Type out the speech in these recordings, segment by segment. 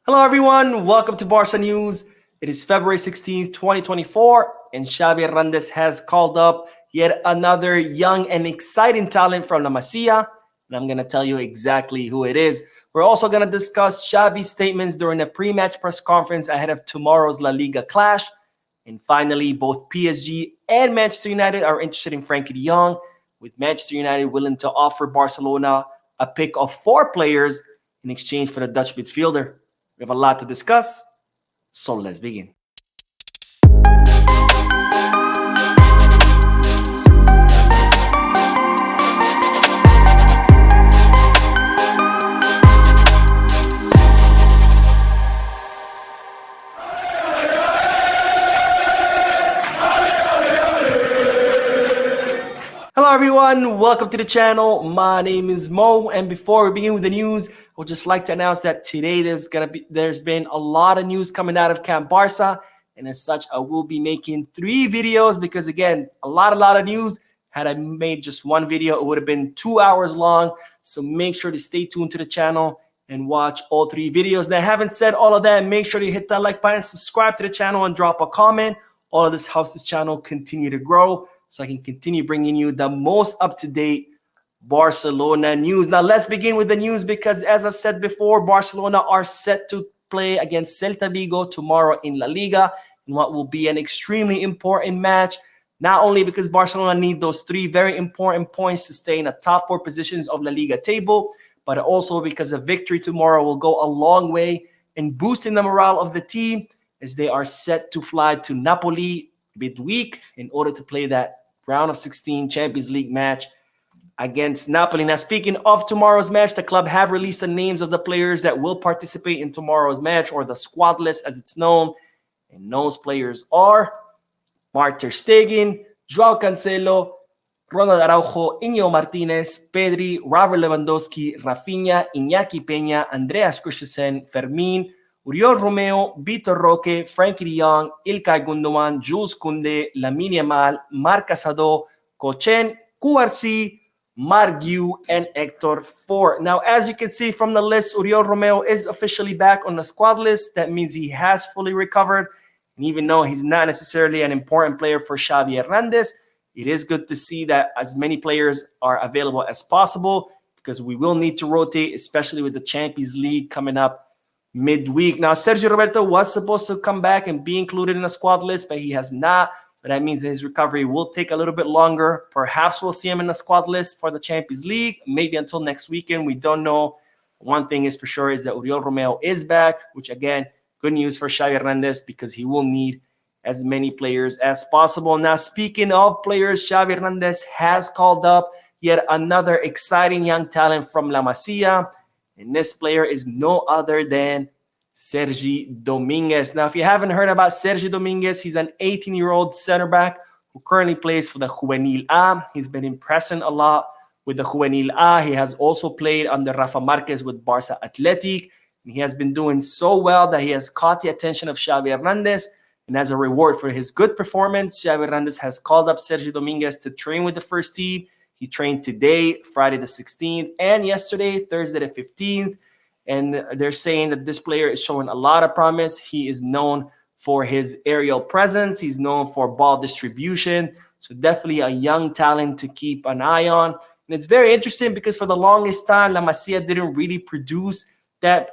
Hello, everyone. Welcome to Barca News. It is February 16th, 2024, and Xavi Hernandez has called up yet another young and exciting talent from La Masia, and I'm going to tell you exactly who it is. We're also going to discuss Xavi's statements during a pre-match press conference ahead of tomorrow's La Liga clash. And finally, both PSG and Manchester United are interested in Frenkie de Jong, with Manchester United willing to offer Barcelona a pick of 4 players in exchange for the Dutch midfielder. We have a lot to discuss, so let's begin. Hello everyone, welcome to the channel. My name is Mo, and before we begin with the news, I would just like to announce that today there's been a lot of news coming out of Camp Barca, and as such I will be making 3 videos because again, a lot of news. Had I made just one video, it would have been 2 hours long. So make sure to stay tuned to the channel and watch all 3 videos. Now, having said all of that, make sure to hit that like button, subscribe to the channel, and drop a comment. All of this helps this channel continue to grow, so I can continue bringing you the most up-to-date Barcelona news. Now, let's begin with the news because, as I said before, Barcelona are set to play against Celta Vigo tomorrow in La Liga in what will be an extremely important match, not only because Barcelona need those 3 very important points to stay in the top 4 positions of La Liga table, but also because a victory tomorrow will go a long way in boosting the morale of the team as they are set to fly to Napoli midweek in order to play that round of 16 Champions League match against Napoli. Now, speaking of tomorrow's match, the club have released the names of the players that will participate in tomorrow's match, or the squad list as it's known. And those players are Marc ter Stegen, Joao Cancelo, Ronald Araujo, Íñigo Martínez, Pedri, Robert Lewandowski, Rafinha, Iñaki Peña, Andreas Christensen, Fermín, Oriol Romeo, Vitor Roque, Frenkie de Jong, Ilkay Gundogan, Jules Koundé, Lamine Yamal, Marc Casado, Kochen, Kouarsi, Marc Guiu, and Hector Fort. Now, as you can see from the list, Oriol Romeo is officially back on the squad list. That means he has fully recovered. And even though he's not necessarily an important player for Xavi Hernandez, it is good to see that as many players are available as possible because we will need to rotate, especially with the Champions League coming up midweek. Now, Sergio Roberto was supposed to come back and be included in the squad list, but he has not. So that means that his recovery will take a little bit longer. Perhaps we'll see him in the squad list for the Champions League, maybe until next weekend. We don't know. One thing is for sure is that Oriol Romeo is back, which again, good news for Xavi Hernandez because he will need as many players as possible. Now, speaking of players, Xavi Hernandez has called up yet another exciting young talent from La Masia. And this player is no other than Sergi Dominguez. Now, if you haven't heard about Sergi Dominguez, he's an 18-year-old center back who currently plays for the Juvenil A. He's been impressing a lot with the Juvenil A. He has also played under Rafa Marquez with Barca Athletic. And he has been doing so well that he has caught the attention of Xavi Hernandez. And as a reward for his good performance, Xavi Hernandez has called up Sergi Dominguez to train with the first team. He trained today, Friday the 16th, and yesterday, Thursday the 15th. And they're saying that this player is showing a lot of promise. He is known for his aerial presence. He's known for ball distribution. So definitely a young talent to keep an eye on. And it's very interesting because for the longest time, La Masia didn't really produce that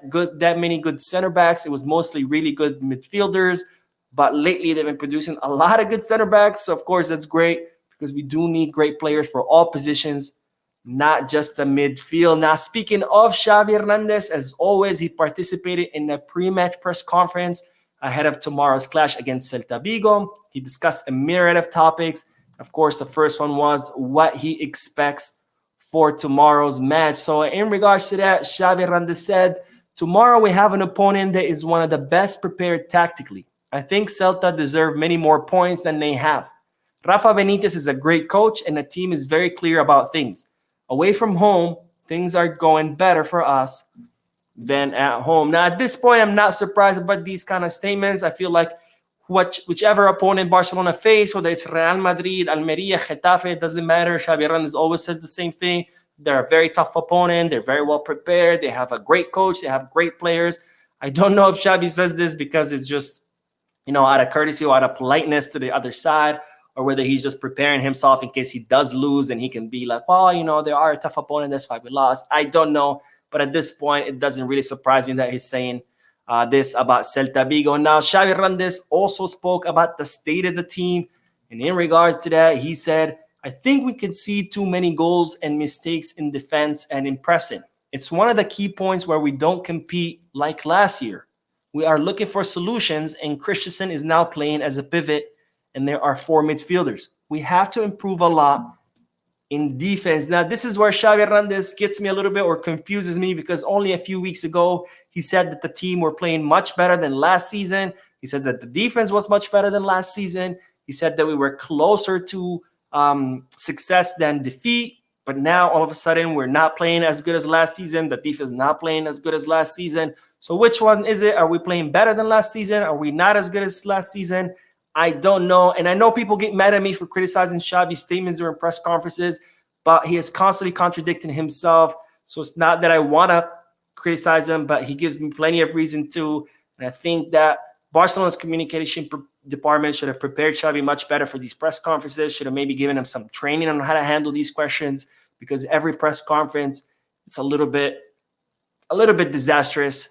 many good center backs. It was mostly really good midfielders. But lately, they've been producing a lot of good center backs. So, of course, that's great because we do need great players for all positions, not just the midfield. Now, speaking of Xavi Hernandez, as always, he participated in a pre-match press conference ahead of tomorrow's clash against Celta Vigo. He discussed a myriad of topics. Of course, the first one was what he expects for tomorrow's match. So in regards to that, Xavi Hernandez said, tomorrow we have an opponent that is one of the best prepared tactically. I think Celta deserve many more points than they have. Rafa Benitez is a great coach, and the team is very clear about things. Away from home, things are going better for us than at home. Now, at this point, I'm not surprised about these kind of statements. I feel like whichever opponent Barcelona face, whether it's Real Madrid, Almeria, Getafe, it doesn't matter. Xavi Hernandez always says the same thing. They're a very tough opponent. They're very well prepared. They have a great coach. They have great players. I don't know if Xavi says this because it's just, out of courtesy or out of politeness to the other side, or whether he's just preparing himself in case he does lose and he can be like, well, they are a tough opponent. That's why we lost. I don't know. But at this point, it doesn't really surprise me that he's saying this about Celta Vigo. Now, Xavi Hernandez also spoke about the state of the team. And in regards to that, he said, I think we can see too many goals and mistakes in defense and in pressing. It's one of the key points where we don't compete like last year. We are looking for solutions, and Christensen is now playing as a pivot, and there are 4 midfielders. We have to improve a lot in defense. Now, this is where Xavi Hernandez gets me a little bit or confuses me, because only a few weeks ago, he said that the team were playing much better than last season. He said that the defense was much better than last season. He said that we were closer to success than defeat. But now, all of a sudden, we're not playing as good as last season. The defense is not playing as good as last season. So which one is it? Are we playing better than last season? Are we not as good as last season? I don't know. And I know people get mad at me for criticizing Xavi's statements during press conferences, but he is constantly contradicting himself. So it's not that I want to criticize him, but he gives me plenty of reason to. And I think that Barcelona's communication department should have prepared Xavi much better for these press conferences, should have maybe given him some training on how to handle these questions, because every press conference, it's a little bit disastrous.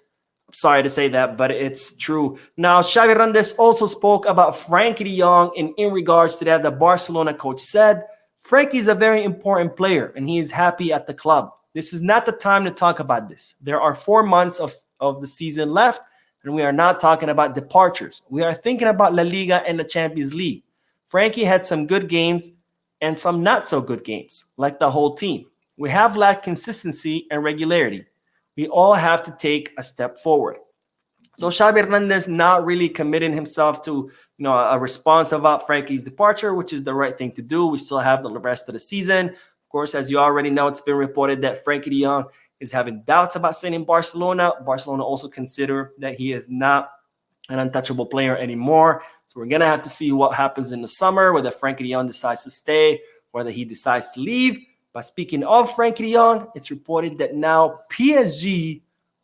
I'm sorry to say that, but it's true. Now, Xavi Hernandez also spoke about Frenkie de Jong, and in regards to that, the Barcelona coach said, Frenkie is a very important player, and he is happy at the club. This is not the time to talk about this. There are 4 months of the season left, and we are not talking about departures. We are thinking about La Liga and the Champions League. Frenkie had some good games and some not so good games, like the whole team. We have lacked consistency and regularity. We all have to take a step forward. So Xavi Hernandez not really committing himself to a response about Frenkie's departure, which is the right thing to do. We still have the rest of the season. Of course, as you already know, it's been reported that Frenkie de Jong is having doubts about staying in Barcelona. Barcelona also consider that he is not an untouchable player anymore. So we're going to have to see what happens in the summer, whether Frenkie de Jong decides to stay, whether he decides to leave. But speaking of Frenkie de Jong, it's reported that now PSG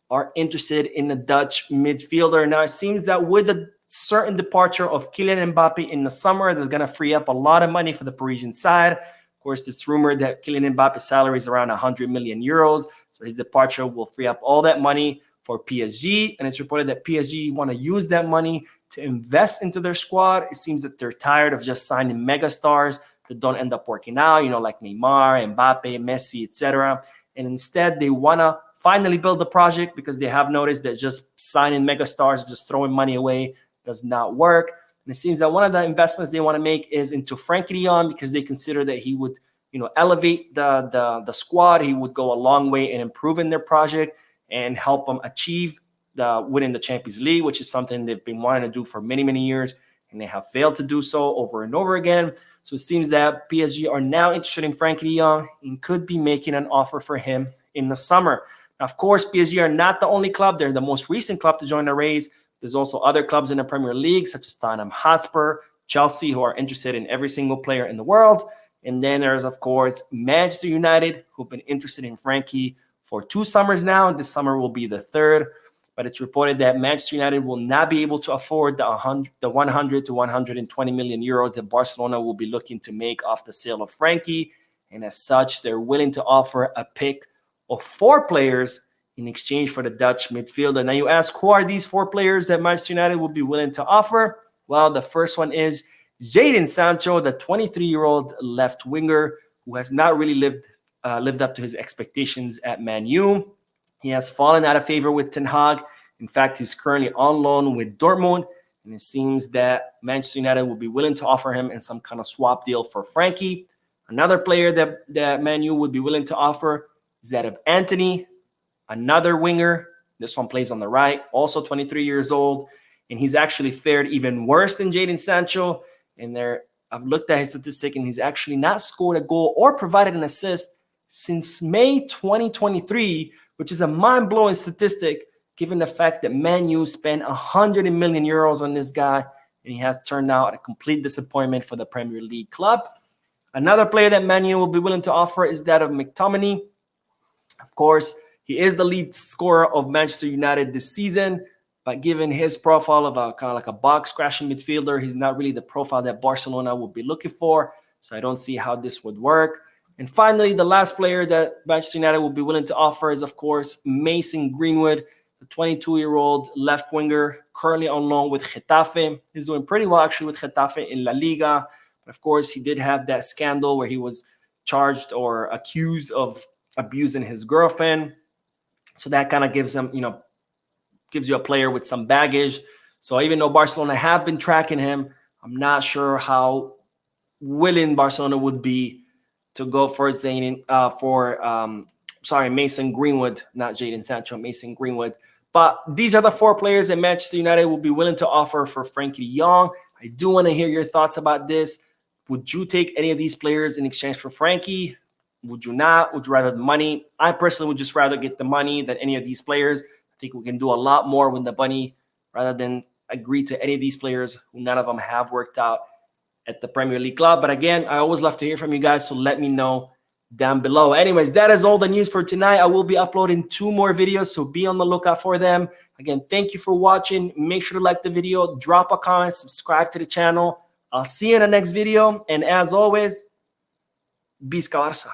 are interested in the Dutch midfielder. Now, it seems that with a certain departure of Kylian Mbappe in the summer, that's going to free up a lot of money for the Parisian side. Of course, it's rumored that Kylian Mbappe's salary is around 100 million euros. So his departure will free up all that money for PSG. And it's reported that PSG want to use that money to invest into their squad. It seems that they're tired of just signing megastars that don't end up working out, like Neymar, Mbappe, Messi, etc. And instead, they want to finally build the project, because they have noticed that just signing megastars, just throwing money away, does not work. And it seems that one of the investments they want to make is into Frenkie de Jong, because they consider that he would, elevate the squad. He would go a long way in improving their project and help them achieve winning the Champions League, which is something they've been wanting to do for many, many years, and they have failed to do so over and over again. So it seems that PSG are now interested in Frenkie de Jong and could be making an offer for him in the summer. Now, of course, PSG are not the only club. They're the most recent club to join the race. There's also other clubs in the Premier League, such as Tottenham Hotspur, Chelsea, who are interested in every single player in the world. And then there's, of course, Manchester United, who've been interested in Frenkie for 2 summers now. This summer will be the 3rd. But it's reported that Manchester United will not be able to afford the 100 to 120 million euros that Barcelona will be looking to make off the sale of Frenkie. And as such, they're willing to offer a pick of 4 players in exchange for the Dutch midfielder. Now you ask, who are these 4 players that Manchester United will be willing to offer? Well, the first one is Jadon Sancho, the 23-year-old left winger who has not really lived up to his expectations at ManU. He has fallen out of favor with Ten Hag. In fact, he's currently on loan with Dortmund, and it seems that Manchester United will be willing to offer him in some kind of swap deal for Frenkie. Another player that ManU would be willing to offer is that of Antony, another winger. This one plays on the right, also 23 years old, and he's actually fared even worse than Jadon Sancho. And I've looked at his statistic, and he's actually not scored a goal or provided an assist since May 2023, which is a mind-blowing statistic given the fact that ManU spent 100 million euros on this guy, and he has turned out a complete disappointment for the Premier League club. Another player that ManU will be willing to offer is that of McTominay. Of course, he is the lead scorer of Manchester United this season. but given his profile of a kind of like a box crashing midfielder, he's not really the profile that Barcelona would be looking for. So I don't see how this would work. And finally, the last player that Manchester United will be willing to offer is, of course, Mason Greenwood, the 22-year-old left winger, currently on loan with Getafe. He's doing pretty well, actually, with Getafe in La Liga. But of course, he did have that scandal where he was charged or accused of abusing his girlfriend. So that kind of gives him, gives you a player with some baggage. So even though Barcelona have been tracking him, I'm not sure how willing Barcelona would be to go for Mason Greenwood, not Jadon Sancho, Mason Greenwood. But these are the 4 players that Manchester United will be willing to offer for Frenkie de Jong. I do want to hear your thoughts about this. Would you take any of these players in exchange for Frenkie? Would you not? Would you rather the money? I personally would just rather get the money than any of these players. I think we can do a lot more with the money rather than agree to any of these players who none of them have worked out at the Premier League club. But again, I always love to hear from you guys, so let me know down below. Anyways, that is all the news for tonight. I will be uploading 2 more videos, so be on the lookout for them. Again, thank you for watching. Make sure to like the video, drop a comment, subscribe to the channel. I'll see you in the next video, and as always, Visca Barça.